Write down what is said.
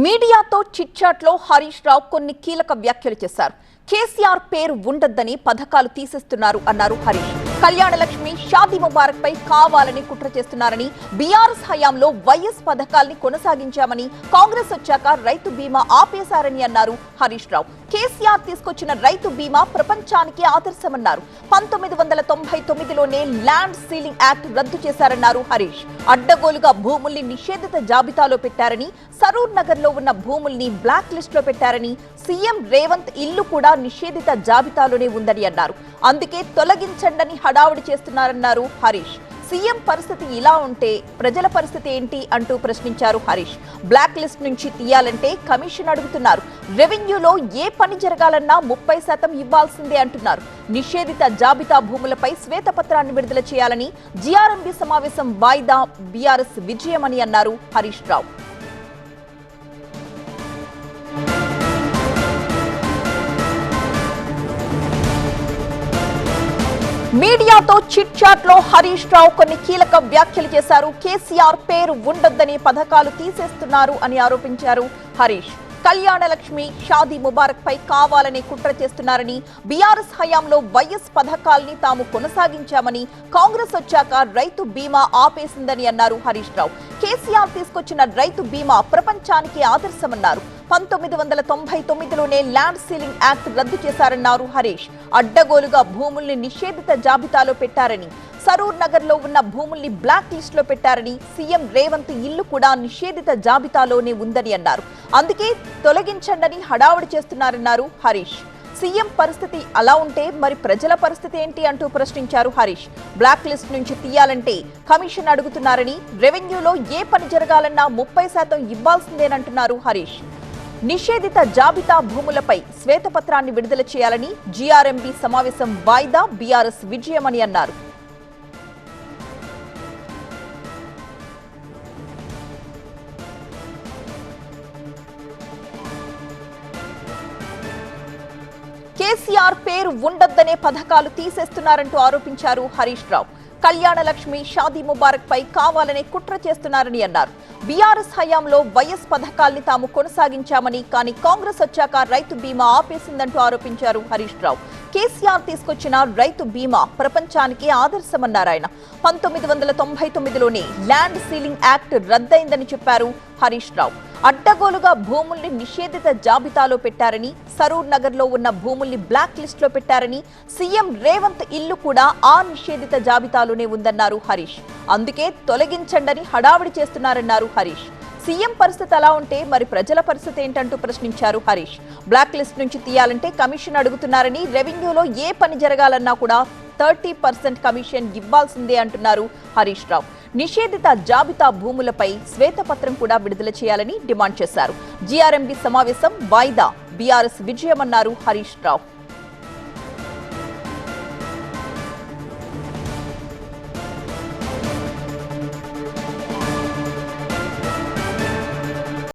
మీడియాతో చిట్చాట్లో హరీష్ రావు కొన్ని కీలక వ్యాఖ్యలు చేశారు. కేసీఆర్ పేరు ఉండొద్దని పథకాలు తీసేస్తున్నారు అన్నారు హరీష్. కళ్యాణలక్ష్మి, షాదీ ముబారక్ పై కావాలని కుట్ర చేస్తున్నారని, బీఆర్ఎస్ హయాంలో వైఎస్ పథకాల్ని కొనసాగించామని, కాంగ్రెస్ వచ్చాక రైతు బీమా ఆపేశారని అన్నారు హరీష్ రావు. కేసీఆర్ తీసుకొచ్చిన రైతు బీమా ప్రపంచానికి ఆదర్శమన్నారు. 1999లోనే ల్యాండ్ సీలింగ్ యాక్ట్ రద్దు చేశారన్నారు హరీష్. అడ్డగోలుగా భూముల్ని నిషేధిత జాబితాలో పెట్టారని, సరూర్ నగర్ లో ఉన్న భూముల్ని బ్లాక్ లిస్ట్ లో పెట్టారని, సీఎం రేవంత్ ఇల్లు కూడా నిషేధిత జాబితాలోనే ఉందని అన్నారు. అందుకే తొలగించండని హడావుడి చేస్తున్నారన్నారు హరీష్. సీఎం పరిస్థితి ఇలా ఉంటే ప్రజల పరిస్థితి ఏంటి అంటూ ప్రశ్నించారు హరీష్. బ్లాక్ లిస్ట్ నుంచి తీయాలంటే కమిషన్ అడుగుతున్నారు. రెవెన్యూలో ఏ పని జరగాలన్నా 30% ఇవ్వాల్సిందే అంటున్నారు. నిషేధిత జాబితా భూములపై శ్వేతపత్రాన్ని విడుదల చేయాలని జీఆర్ఎంబీ సమావేశం వాయిదా, బీఆర్ఎస్ విజయమని అన్నారు హరీష్ రావు. మీడియాతో చిట్ చాట్ లో హరీష్ రావు కొన్ని కీలక వ్యాఖ్యలు చేశారు. కేసీఆర్ పేరు ఉండొద్దని పథకాలు తీసేస్తున్నారు అని ఆరోపించారు హరీష్. కళ్యాణలక్ష్మి, షాదీ ముబారక్ పై కావాలని కుట్ర చేస్తున్నారని, బీఆర్ఎస్ హయాంలో వైఎస్ పథకాల్ని తాము కొనసాగించామని, కాంగ్రెస్ వచ్చాక రైతు బీమా ఆపేసిందని అన్నారు హరీష్ రావు. కేసీఆర్ తీసుకొచ్చిన రైతు బీమా ప్రపంచానికి ఆదర్శమన్నారు. 1999లోనే ల్యాండ్ సీలింగ్ యాక్ట్ రద్దు చేశారన్నారు హరీష్. అడ్డగోలుగా భూముల్ని నిషేధిత జాబితాలో పెట్టారని, సరూర్ నగర్ లో ఉన్న భూముల్ని బ్లాక్ లిస్ట్ లో పెట్టారని, సీఎం రేవంత్ ఇల్లు కూడా నిషేధిత జాబితాలోనే ఉందని అన్నారు. అందుకే తొలగించండని హడావుడి చేస్తున్నారన్నారు హరీష్. సీఎం పరిస్థితి అలా ఉంటే మరి ప్రజల పరిస్థితి ఏంటి అంటూ ప్రశ్నించారు హరీష్. బ్లాక్ లిస్ట్ నుంచి తీయాలంటే కమిషన్ అడుగుతున్నారని, రెవెన్యూలో ఏ పని జరగాలన్నా 30% ఇవ్వాల్సిందేనంటున్నారు హరీష్. నిషేధిత జాబితా భూములపై శ్వేతపత్రాన్ని విడుదల చేయాలని జీఆర్ఎంబీ సమావేశం వాయిదా, బీఆర్ఎస్ విజయమని అన్నారు. కేసీఆర్ పేరు ఉండొద్దనే పథకాలు తీసేస్తున్నారంటూ ఆరోపించారు హరీష్ రావు. కళ్యాణలక్ష్మి, షాదీ ముబారక్ పై కావాలనే కుట్ర చేస్తున్నారని అన్నారు. బీఆర్ఎస్ హయాంలో వైఎస్ పథకాల్ని తాము కొనసాగించామని, కానీ కాంగ్రెస్ వచ్చాక రైతు బీమా ఆపేసిందంటూ ఆరోపించారు హరీష్ రావు. కేసీఆర్ తీసుకొచ్చిన రైతు బీమా ప్రపంచానికి ఆదర్శమన్నారు ఆయన. 1999లోనే ల్యాండ్ సీలింగ్ యాక్ట్ రద్దయిందని చెప్పారు హరీష్ రావు. అడ్డగోలుగా భూముల్ని నిషేధిత జాబితాలో పెట్టారని, సరూర్ నగర్ లో ఉన్న భూముల్ని బ్లాక్ లిస్ట్ లో పెట్టారని, సీఎం రేవంత్ ఇల్లు కూడా ఆ నిషేధిత జాబితాలోనే ఉందన్నారు హరీష్. అందుకే తొలగించండని హడావిడి చేస్తున్నారన్నారు హరీష్. సీఎం పరిస్థితి అలా ఉంటే మరి ప్రజల పరిస్థితి ఏంటంటూ ప్రశ్నించారు హరీష్. బ్లాక్ లిస్ట్ నుంచి తీయాలంటే కమిషన్ అడుగుతున్నారని, రెవెన్యూలో ఏ పని జరగాలన్నా కూడా 30% కమిషన్ ఇవ్వాల్సిందే అంటున్నారు హరీష్ రావు. నిషేధిత జాబితా భూములపై శ్వేతపత్రం కూడా విడుదల చేయాలని డిమాండ్ చేశారు. జీఆర్ఎంబీ సమావేశం వాయిదా, బీఆర్ఎస్ విజయమన్నారు హరీష్ రావు.